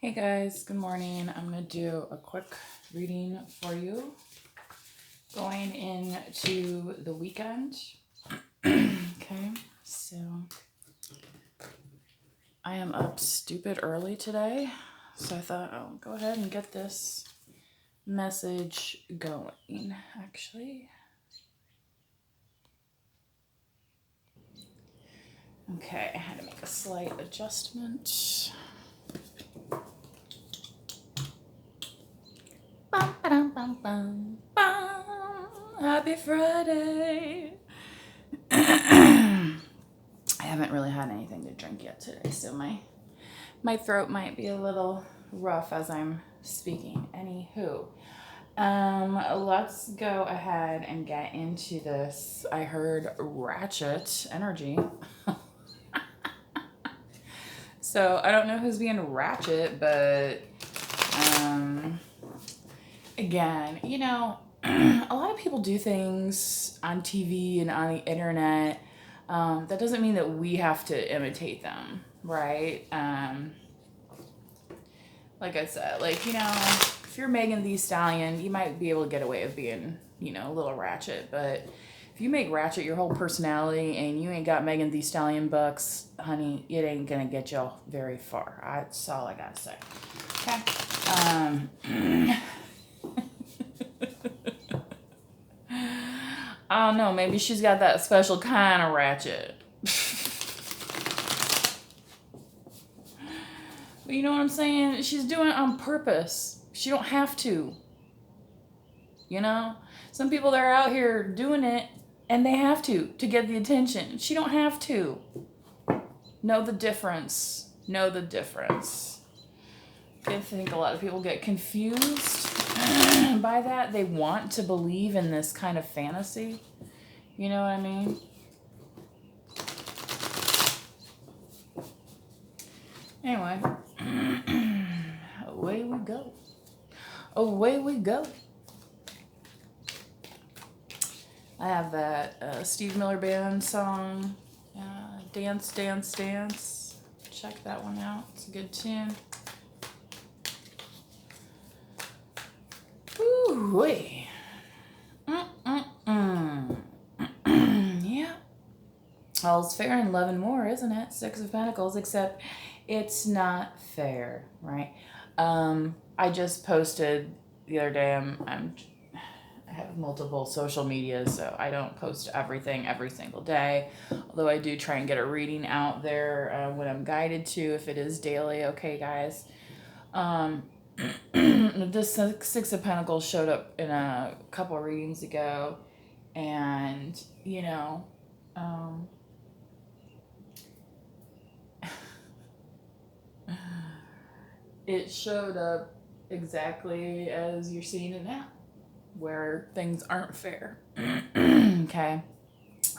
Hey guys, good morning. I'm going to do a quick reading for you going into the weekend. Okay, so I am up stupid early today, so I thought I'll go ahead and get this message going, actually. Okay, I had to make a slight adjustment. Bum, ba-dum, bum, bum, bum. Happy Friday. I haven't really had anything to drink yet today, so my throat might be a little rough as I'm speaking. Anywho, let's go ahead and get into this. I heard Ratchet energy. So I don't know who's being Ratchet, but again, a lot of people do things on TV and on the internet. That doesn't mean that we have to imitate them, right? Like I said, if you're Megan Thee Stallion, you might be able to get away with being, a little ratchet. But if you make Ratchet your whole personality and you ain't got Megan Thee Stallion bucks, honey, it ain't gonna get you very far. That's all I gotta say. Okay. I don't know. Maybe she's got that special kind of ratchet. But you know what I'm saying? She's doing it on purpose. She don't have to. Some people, they're out here doing it and they have to get the attention. She don't have to. Know the difference. Know the difference. I think a lot of people get confused by that. They want to believe in this kind of fantasy. You know what I mean? Anyway, away we go. Away we go. I have that Steve Miller Band song, Dance, Dance, Dance. Check that one out. It's a good tune. Ooh-wee. Yeah. All's fair in love and war, isn't it? Six of Pentacles, except it's not fair, right? I just posted the other day, I have multiple social media, so I don't post everything every single day. Although I do try and get a reading out there when I'm guided to, if it is daily. Okay, guys. This Six of Pentacles showed up in a couple of readings ago, and it showed up exactly as you're seeing it now, where things aren't fair. Okay.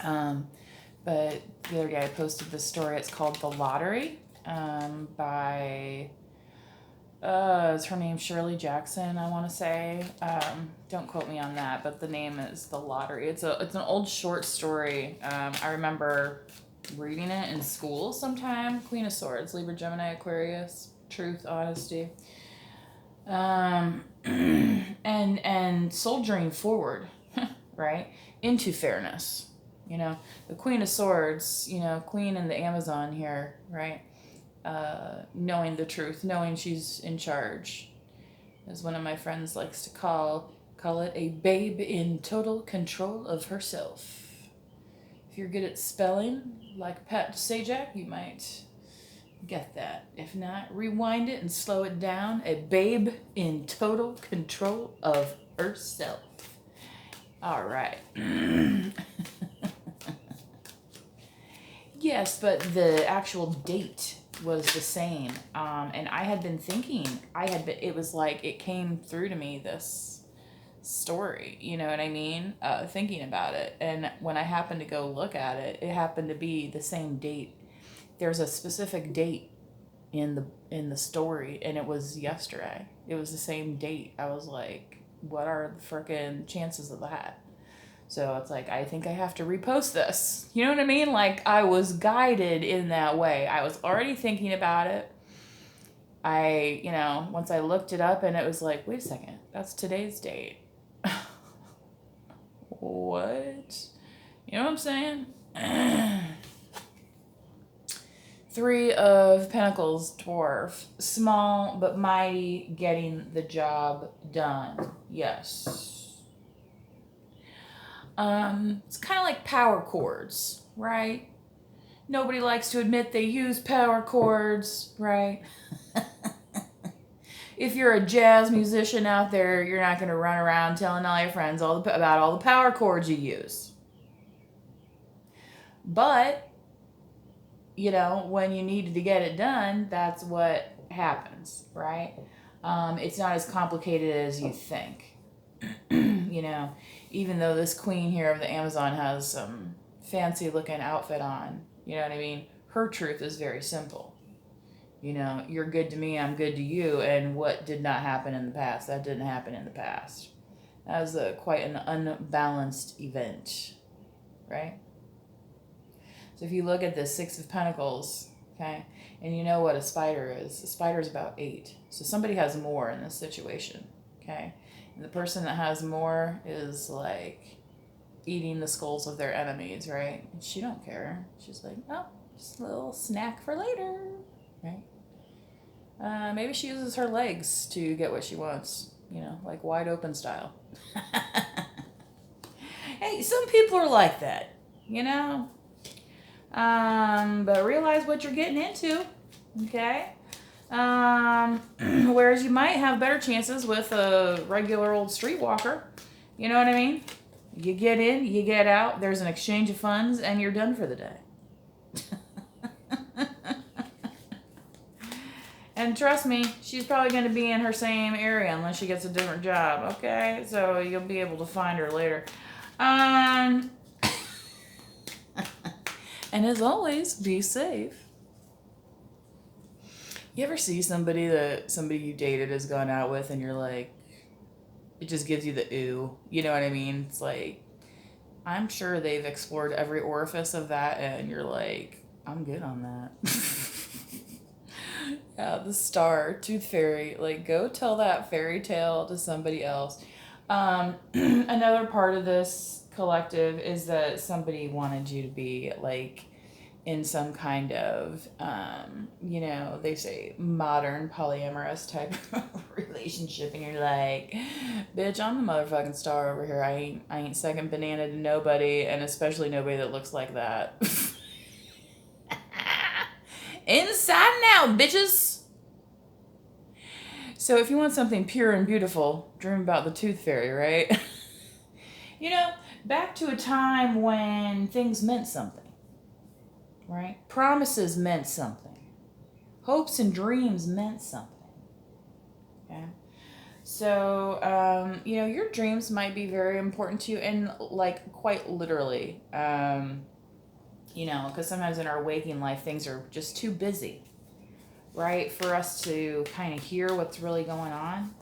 But the other day I posted this story. It's called The Lottery, by is her name Shirley Jackson, I want to say. Don't quote me on that, but the name is The Lottery. It's an old short story. I remember reading it in school sometime. Queen of Swords, Libra, Gemini, Aquarius, truth, honesty. And soldiering forward, right, into fairness. The Queen of Swords, Queen in the Amazon here, right? Knowing the truth, knowing she's in charge, as one of my friends likes to call it, a babe in total control of herself. If you're good at spelling, like Pat Sajak, you might get that. If not, rewind it and slow it down. A babe in total control of herself. All right. Yes, but the actual date was the same. And I had been thinking, it was like it came through to me, this story, you know what I mean? Thinking about it. And when I happened to go look at it, it happened to be the same date. There's a specific date in the story, and it was yesterday. It was the same date. I was like, what are the frickin' chances of that? So it's like, I think I have to repost this. You know what I mean? Like, I was guided in that way. I was already thinking about it. Once I looked it up and it was like, wait a second, that's today's date. What? You know what I'm saying? Three of Pentacles, dwarf. Small but mighty, getting the job done. Yes. It's kind of like power chords, right? Nobody likes to admit they use power chords, right? If you're a jazz musician out there, you're not going to run around telling all your friends about all the power chords you use. But, when you needed to get it done, that's what happens, right? It's not as complicated as you think. Even though this queen here of the Amazon has some fancy looking outfit on, you know what I mean? Her truth is very simple. You're good to me, I'm good to you, and what did not happen in the past? That didn't happen in the past. That was quite an unbalanced event, right? So if you look at the Six of Pentacles, okay, and you know what a spider is about 8. So somebody has more in this situation, okay? And the person that has more is like eating the skulls of their enemies, right? And she don't care. She's like, oh, just a little snack for later, right? Maybe she uses her legs to get what she wants, like wide open style. Hey, some people are like that, but realize what you're getting into, okay? Whereas you might have better chances with a regular old streetwalker, you know what I mean? You get in, you get out, there's an exchange of funds, and you're done for the day. And trust me, she's probably going to be in her same area unless she gets a different job, okay? So you'll be able to find her later. And as always, be safe. You ever see somebody you dated has gone out with and you're like, it just gives you the ooh, you know what I mean? It's like, I'm sure they've explored every orifice of that and you're like, I'm good on that. Yeah, the Star, Tooth Fairy, like go tell that fairy tale to somebody else. Another part of this collective is that somebody wanted you to be like in some kind of, they say modern polyamorous type of relationship, and you're like, bitch, I'm the motherfucking star over here. I ain't second banana to nobody, and especially nobody that looks like that. Inside and out, bitches. So if you want something pure and beautiful, dream about the Tooth Fairy, right? Back to a time when things meant something, right? Promises meant something. Hopes and dreams meant something, okay? So, your dreams might be very important to you, and like quite literally, because sometimes in our waking life, things are just too busy, right, for us to kind of hear what's really going on.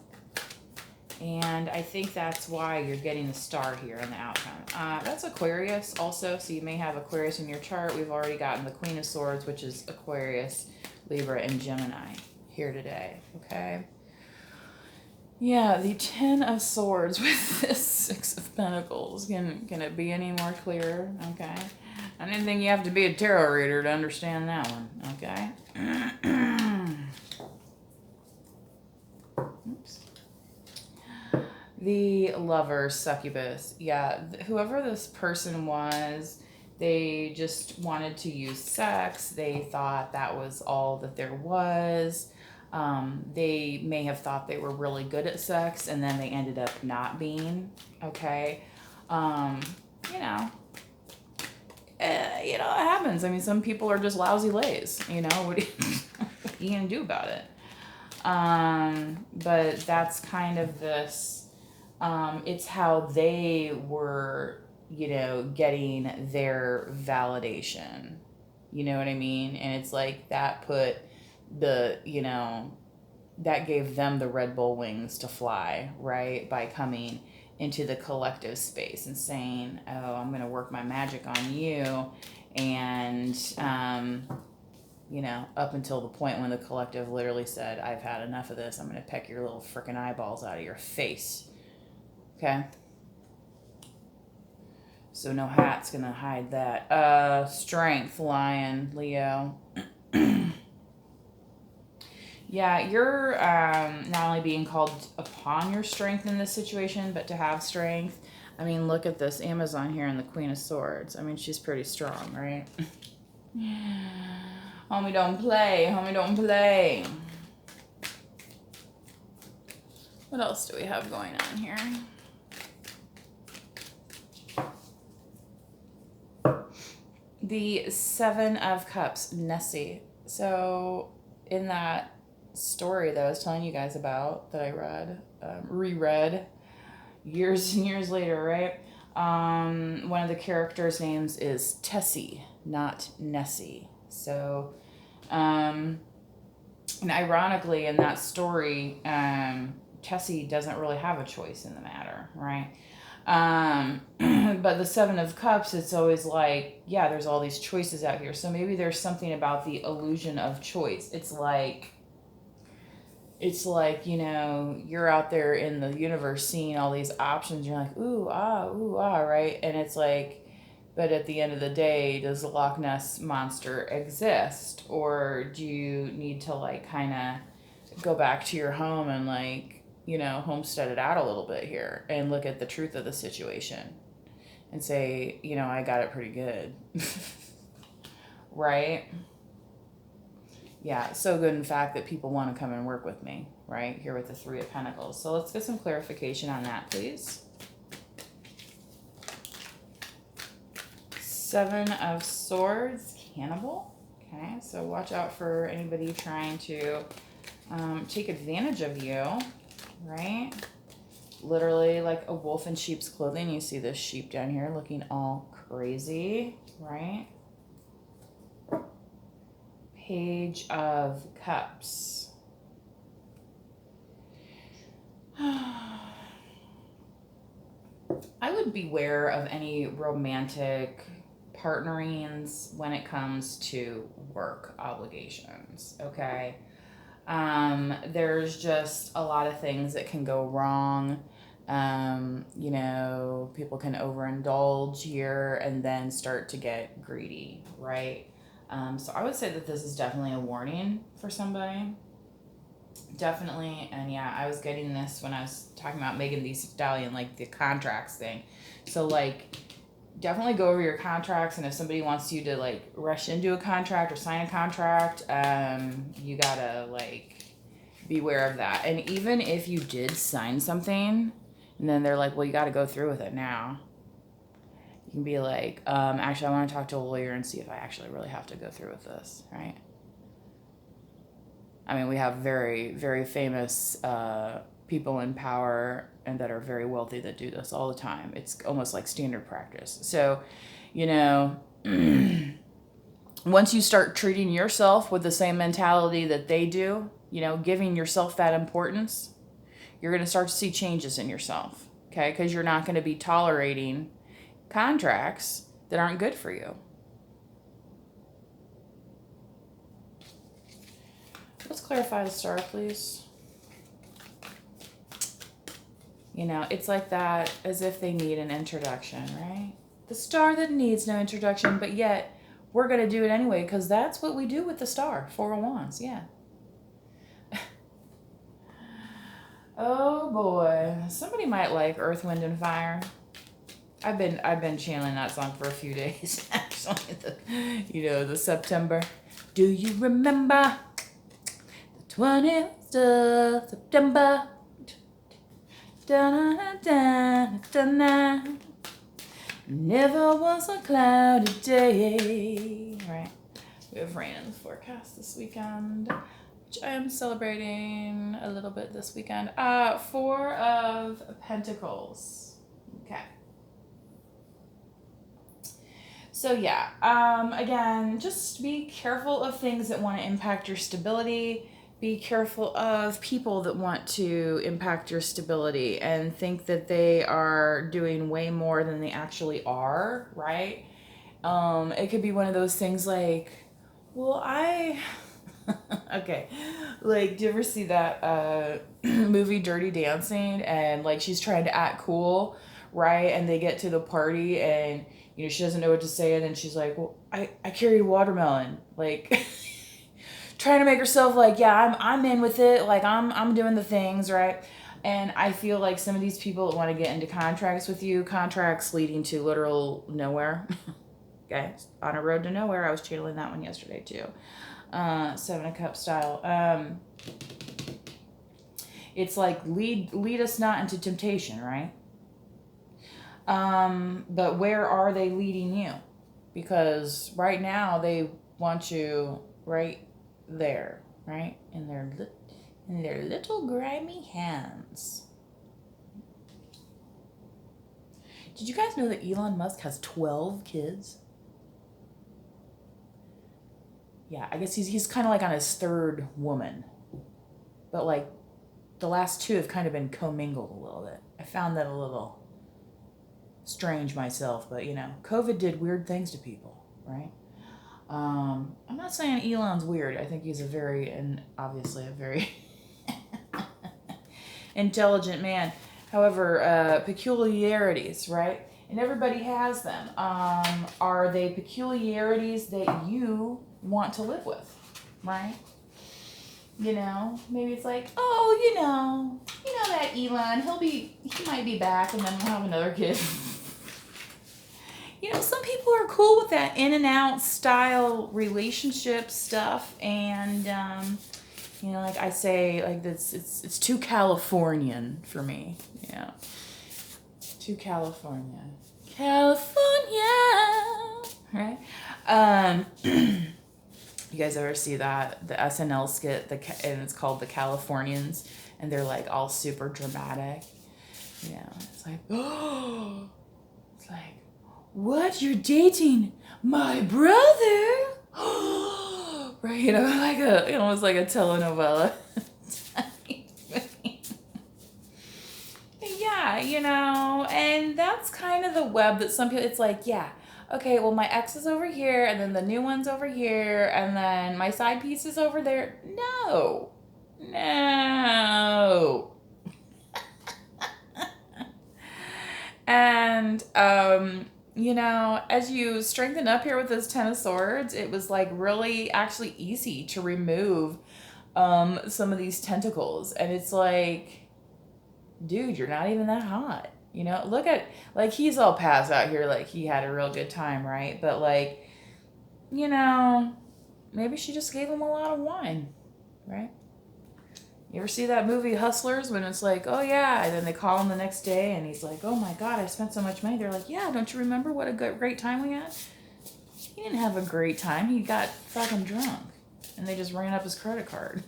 And I think that's why you're getting the Star here in the outcome. That's Aquarius also, so you may have Aquarius in your chart. We've already gotten the Queen of Swords, which is Aquarius, Libra, and Gemini here today, okay? Yeah, the 10 of Swords with this 6 of Pentacles. Can it be any more clear? Okay. I didn't think you have to be a tarot reader to understand that one, okay? Oops. The Lover, Succubus. Yeah, whoever this person was, they just wanted to use sex. They thought that was all that there was. They may have thought they were really good at sex, and then they ended up not being, okay? It happens. I mean, some people are just lousy lays, what are you gonna do about it? But that's kind of this, it's how they were, getting their validation, you know what I mean? And it's like that put the, that gave them the Red Bull wings to fly, right? By coming into the collective space and saying, oh, I'm going to work my magic on you. And you know, up until the point when the collective literally said, I've had enough of this. I'm going to peck your little freaking eyeballs out of your face. Okay? So no hat's going to hide that. Strength, Lion, Leo. Yeah, you're not only being called upon your strength in this situation, but to have strength. I mean, look at this Amazon here and the Queen of Swords. I mean, she's pretty strong, right? Homie, don't play. Homie, don't play. What else do we have going on here? The Seven of Cups, Nessie. So in that story that I was telling you guys about that I reread years and years later, right? One of the characters' names is Tessie, not Nessie. So, and ironically, in that story, Tessie doesn't really have a choice in the matter, right? But the Seven of Cups, it's always like, yeah, there's all these choices out here. So maybe there's something about the illusion of choice. It's like, you know, you're out there in the universe seeing all these options. You're like, ooh, ah, right? And it's like, but at the end of the day, does the Loch Ness Monster exist? Or do you need to, like, kind of go back to your home and, like, you know, homestead it out a little bit here and look at the truth of the situation and say, you know, I got it pretty good. Right? Yeah, so good in fact that people want to come and work with me, right? Here with the Three of Pentacles. So let's get some clarification on that, please. Seven of Swords, Cannibal. Okay, so watch out for anybody trying to take advantage of you, right? Literally like a wolf in sheep's clothing. You see this sheep down here looking all crazy, right? Page of Cups. I would beware of any romantic partnerings when it comes to work obligations, okay? There's just a lot of things that can go wrong. You know, people can overindulge here and then start to get greedy, right? So I would say that this is definitely a warning for somebody. Definitely. And yeah, I was getting this when I was talking about Megan Thee Stallion, like the contracts thing. So like, definitely go over your contracts. And if somebody wants you to like rush into a contract or sign a contract, you gotta like beware of that. And even if you did sign something and then they're like, well, you gotta go through with it now. You can be like, actually, I want to talk to a lawyer and see if I actually really have to go through with this, right? I mean, we have very, very famous people in power and that are very wealthy that do this all the time. It's almost like standard practice. So, you know, once you start treating yourself with the same mentality that they do, you know, giving yourself that importance, you're going to start to see changes in yourself, okay? Because you're not going to be tolerating contracts that aren't good for you. Let's clarify the star, please. You know, it's like that as if they need an introduction, right? The star that needs no introduction, but yet we're going to do it anyway because that's what we do with the star. Four of Wands, yeah. Oh boy, somebody might like Earth, Wind, and Fire. I've been channeling that song for a few days, actually. The September. Do you remember the 20th of September? Da-da-da-da-da-da. Never was a cloudy day. Right. We have rain in the forecast this weekend, which I am celebrating a little bit this weekend. Four of Pentacles. Okay. So yeah, again, just be careful of things that want to impact your stability. Be careful of people that want to impact your stability and think that they are doing way more than they actually are, right? It could be one of those things like, Well, okay. Like, do you ever see that movie Dirty Dancing? And like she's trying to act cool, right? And they get to the party and she doesn't know what to say, and then she's like, "Well, I carried a watermelon." Like trying to make herself like, "Yeah, I'm in with it. Like I'm doing the things, right?" And I feel like some of these people that want to get into contracts with you, contracts leading to literal nowhere. Okay, on a road to nowhere. I was channeling that one yesterday too. Seven of Cups style. It's like lead us not into temptation, right? But where are they leading you? Because right now they want you right there, right in their little grimy hands. Did you guys know that Elon Musk has 12 kids? Yeah, I guess he's kind of like on his third woman, but like the last two have kind of been commingled a little bit. I found that a little strange myself, but COVID did weird things to people, right? I'm not saying Elon's weird. I think he's and obviously a very intelligent man. However, peculiarities, right? And everybody has them. Are they peculiarities that you want to live with, right? Maybe it's like, oh, that Elon, he might be back, and then we'll have another kid. Some people are cool with that in and out style relationship stuff, and like I say, like this, it's too Californian for me. Yeah, too California, right? You guys ever see the SNL skit, and it's called The Californians, and they're like all super dramatic. It's like, oh, it's like, what? You're dating my brother? Right, like almost like a telenovela. Yeah, and that's kind of the web that some people, it's like, yeah, okay, well, my ex is over here, and then the new one's over here, and then my side piece is over there. No. And, as you strengthen up here with this Ten of Swords, it was like really actually easy to remove some of these tentacles. And it's like, dude, you're not even that hot. Look at, like, he's all passed out here, like he had a real good time, right? But like, maybe she just gave him a lot of wine, right? You ever see that movie Hustlers, when it's like, oh yeah, and then they call him the next day and he's like, oh my God, I spent so much money. They're like, yeah, don't you remember what a great time we had? He didn't have a great time. He got fucking drunk and they just ran up his credit card.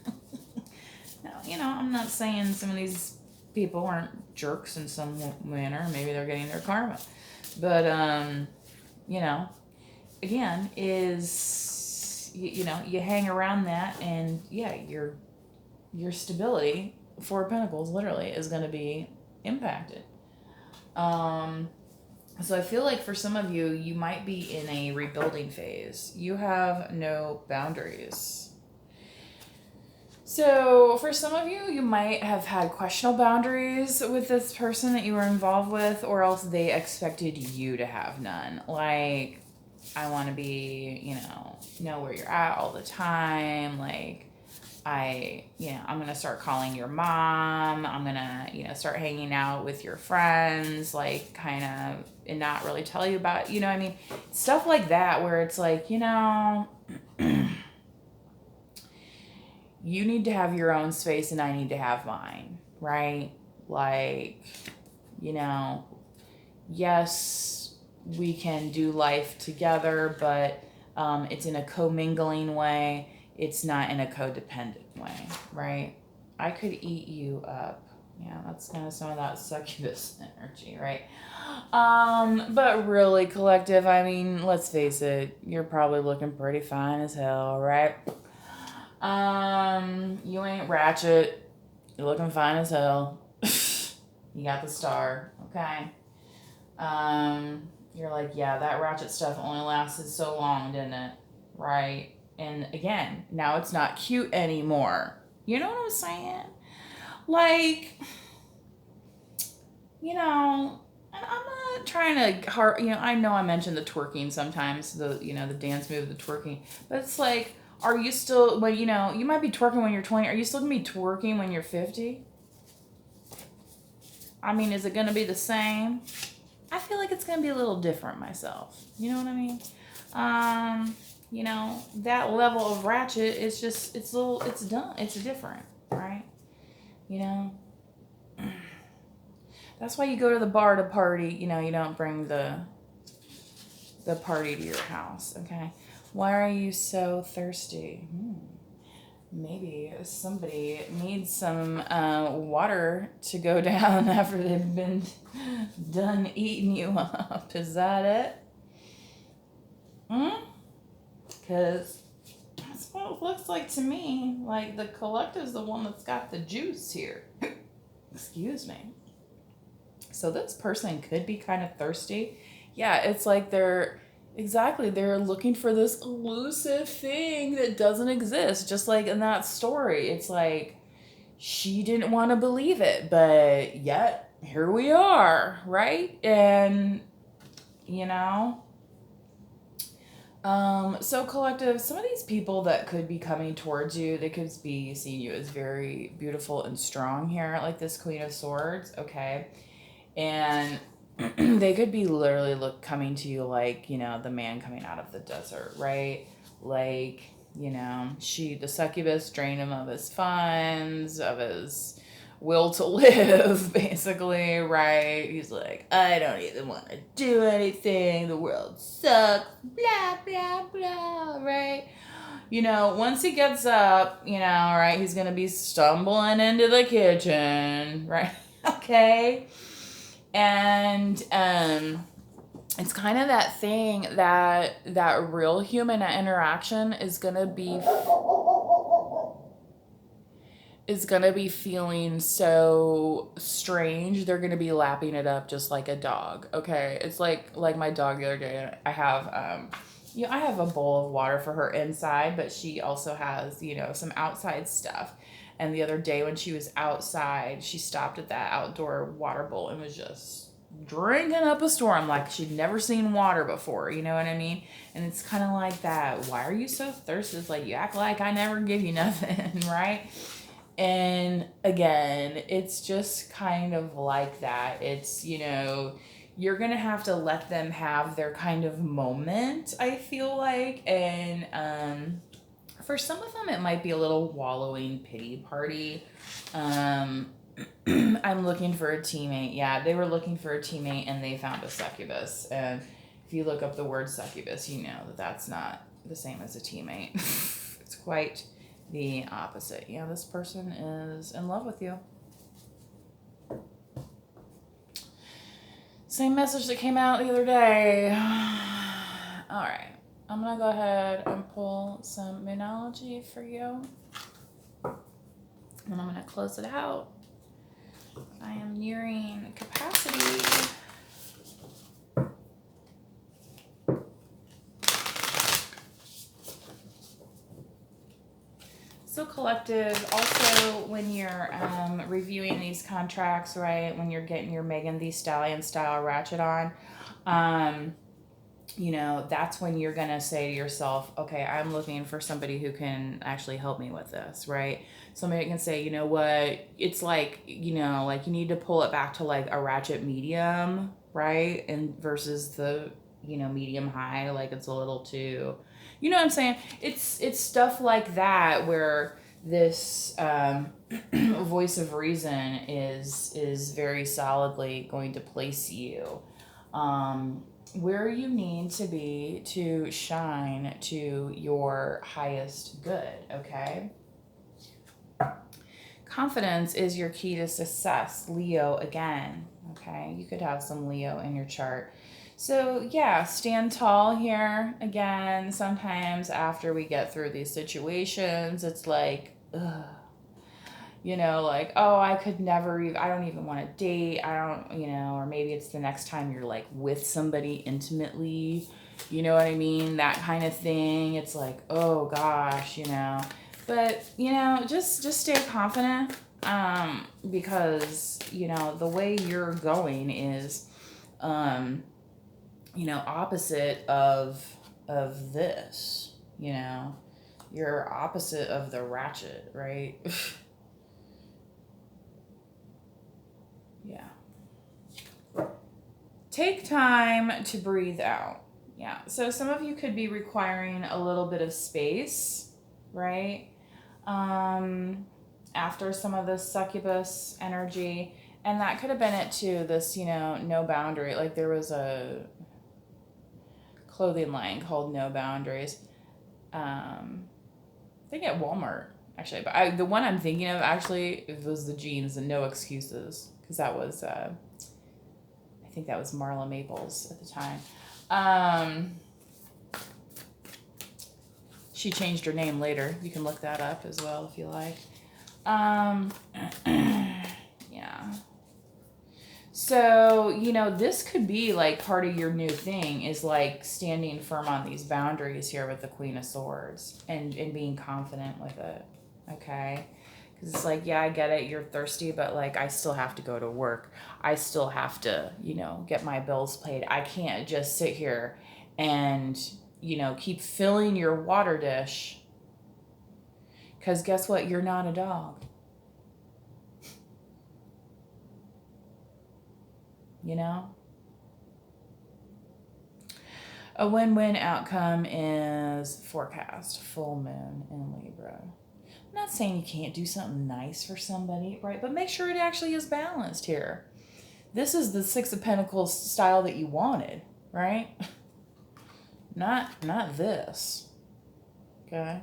Now, I'm not saying some of these people aren't jerks in some manner. Maybe they're getting their karma. But, again, you hang around that, and yeah, your stability, Four of Pentacles, literally, is going to be impacted. So I feel like for some of you, you might be in a rebuilding phase. You have no boundaries. So for some of you, you might have had questionable boundaries with this person that you were involved with, or else they expected you to have none. Like, I want to be, know where you're at all the time. Like, I'm going to start calling your mom. I'm going to, start hanging out with your friends, like, kind of, and not really tell you about, I mean, stuff like that, where it's like, you need to have your own space and I need to have mine, right? Like, yes, we can do life together, but it's in a commingling way. It's not in a codependent way, right? I could eat you up. Yeah, that's kind of some of that succubus energy, right? But really, collective, I mean, let's face it, you're probably looking pretty fine as hell, right? You ain't Ratchet. You're looking fine as hell. You got the star, okay? You're like, yeah, that Ratchet stuff only lasted so long, didn't it? Right? And again, now it's not cute anymore. You know what I'm saying? Like, you know, and I'm not trying to I know I mentioned the twerking sometimes, the dance move, the twerking, but it's like, are you still, when, you might be twerking when you're 20, are you still gonna be twerking when you're 50? I mean, is it gonna be the same? I feel like it's gonna be a little different myself. You know what I mean? That level of ratchet is just, it's done. It's different, right? You know? That's why you go to the bar to party. You don't bring the party to your house, okay? Why are you so thirsty? Maybe somebody needs some water to go down after they've been done eating you up. Is that it? Because that's what it looks like to me. Like, the collective's the one that's got the juice here. Excuse me. So this person could be kind of thirsty. Yeah, it's like they're looking for this elusive thing that doesn't exist. Just like in that story, it's like she didn't want to believe it, but yet here we are, right? And so collective, some of these people that could be coming towards you, they could be seeing you as very beautiful and strong here, like this Queen of Swords, okay? And they could be literally coming to you like, the man coming out of the desert, right? Like, the succubus drained him of his funds, of his will to live, basically, right? He's like, I don't even want to do anything. The world sucks, blah, blah, blah, right? Once he gets up, right, he's going to be stumbling into the kitchen, right? Okay. And it's kind of that thing that real human interaction is gonna be feeling so strange. They're gonna be lapping it up just like a dog. Okay, it's like my dog the other day. I have I have a bowl of water for her inside, but she also has some outside stuff. And the other day when she was outside, she stopped at that outdoor water bowl and was just drinking up a storm like she'd never seen water before. You know what I mean? And it's kind of like that. Why are you so thirsty? It's like, you act like I never give you nothing, right? And again, it's just kind of like that. It's, you're going to have to let them have their kind of moment, I feel like. And, for some of them, it might be a little wallowing pity party. I'm looking for a teammate. Yeah, they were looking for a teammate and they found a succubus. And if you look up the word succubus, you know that that's not the same as a teammate. It's quite the opposite. Yeah, this person is in love with you. Same message that came out the other day. All right. I'm going to go ahead and pull some Moonology for you. And I'm going to close it out. I am nearing capacity. So collective, also when you're reviewing these contracts, right, when you're getting your Megan Thee Stallion style ratchet on, that's when you're going to say to yourself, okay, I'm looking for somebody who can actually help me with this, right? Somebody can say, you know what, it's like, like you need to pull it back to like a ratchet medium, right? And versus the, medium high, like it's a little too, you know what I'm saying? It's stuff like that where this voice of reason is very solidly going to place you where you need to be to shine to your highest good, okay? Confidence is your key to success, Leo again, okay? You could have some Leo in your chart. So yeah, stand tall here. Again, sometimes after we get through these situations, it's like, ugh. Like, oh, I could never even, I don't even want to date. I don't, or maybe it's the next time you're like with somebody intimately, You know what I mean? That kind of thing. It's like, oh gosh, you know. But, you know, just stay confident, because, you know, the way you're going is, you know, opposite of this, you know. You're opposite of the Ratchet, right? Yeah. Take time to breathe out. Yeah. So some of you could be requiring a little bit of space, right? After some of this succubus energy. And that could have been it too, this, you know, no boundary. Like there was a clothing line called No Boundaries. I think at Walmart, actually. But the one I'm thinking of actually was the jeans and No Excuses. Because that was, I think that was Marla Maples at the time. She changed her name later. You can look that up as well if you like. Yeah. So, you know, this could be like part of your new thing is like standing firm on these boundaries here with the Queen of Swords and being confident with it. Okay. Because it's like, yeah, I get it. You're thirsty, but like, I still have to go to work. I still have to, you know, get my bills paid. I can't just sit here and, you know, keep filling your water dish. Because guess what? You're not a dog. You know? A win-win outcome is forecast, full moon in Libra. I'm not saying you can't do something nice for somebody, right? But make sure it actually is balanced here. This is the Six of Pentacles style that you wanted, right? Not this. Okay?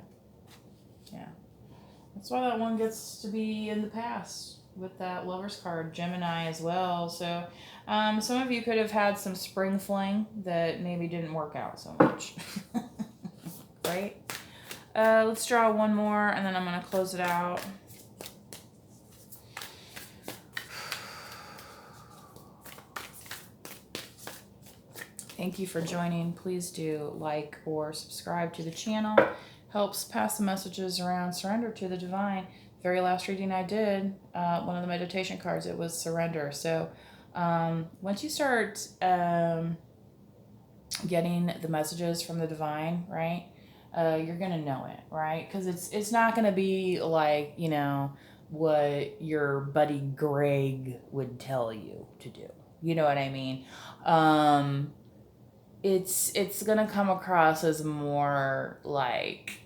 Yeah. That's why that one gets to be in the past with that Lover's card, Gemini as well. So some of you could have had some spring fling that maybe didn't work out so much. Right? Let's draw one more and then I'm going to close it out. Thank you for joining. Please do like or subscribe to the channel. Helps pass the messages around. Surrender to the divine. Very last reading I did, one of the meditation cards, it was surrender. So once you start getting the messages from the divine, right, you're going to know it, right? Because it's not going to be like, you know, what your buddy Greg would tell you to do. You know what I mean? It's going to come across as more like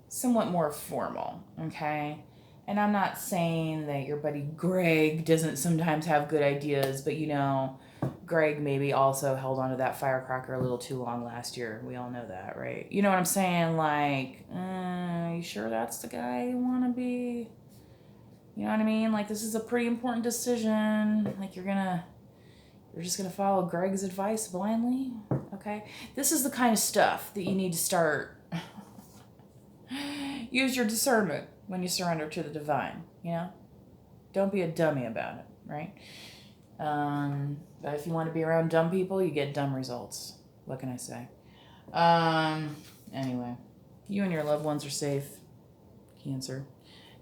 somewhat more formal, okay? And I'm not saying that your buddy Greg doesn't sometimes have good ideas, but you know, Greg maybe also held onto that firecracker a little too long last year. We all know that, right? You know what I'm saying? Like, you sure that's the guy you want to be? You know what I mean? Like, this is a pretty important decision. Like, you're just gonna follow Greg's advice blindly, okay? This is the kind of stuff that you need to start. Use your discernment when you surrender to the divine, you know? Don't be a dummy about it, right? But if you want to be around dumb people, you get dumb results. What can I say? Anyway, you and your loved ones are safe. Cancer.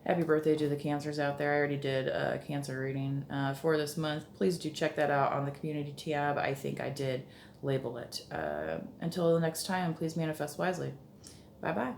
Happy birthday to the Cancers out there. I already did a Cancer reading for this month. Please do check that out on the community tab. I think I did label it. Until the next time, please manifest wisely. Bye-bye.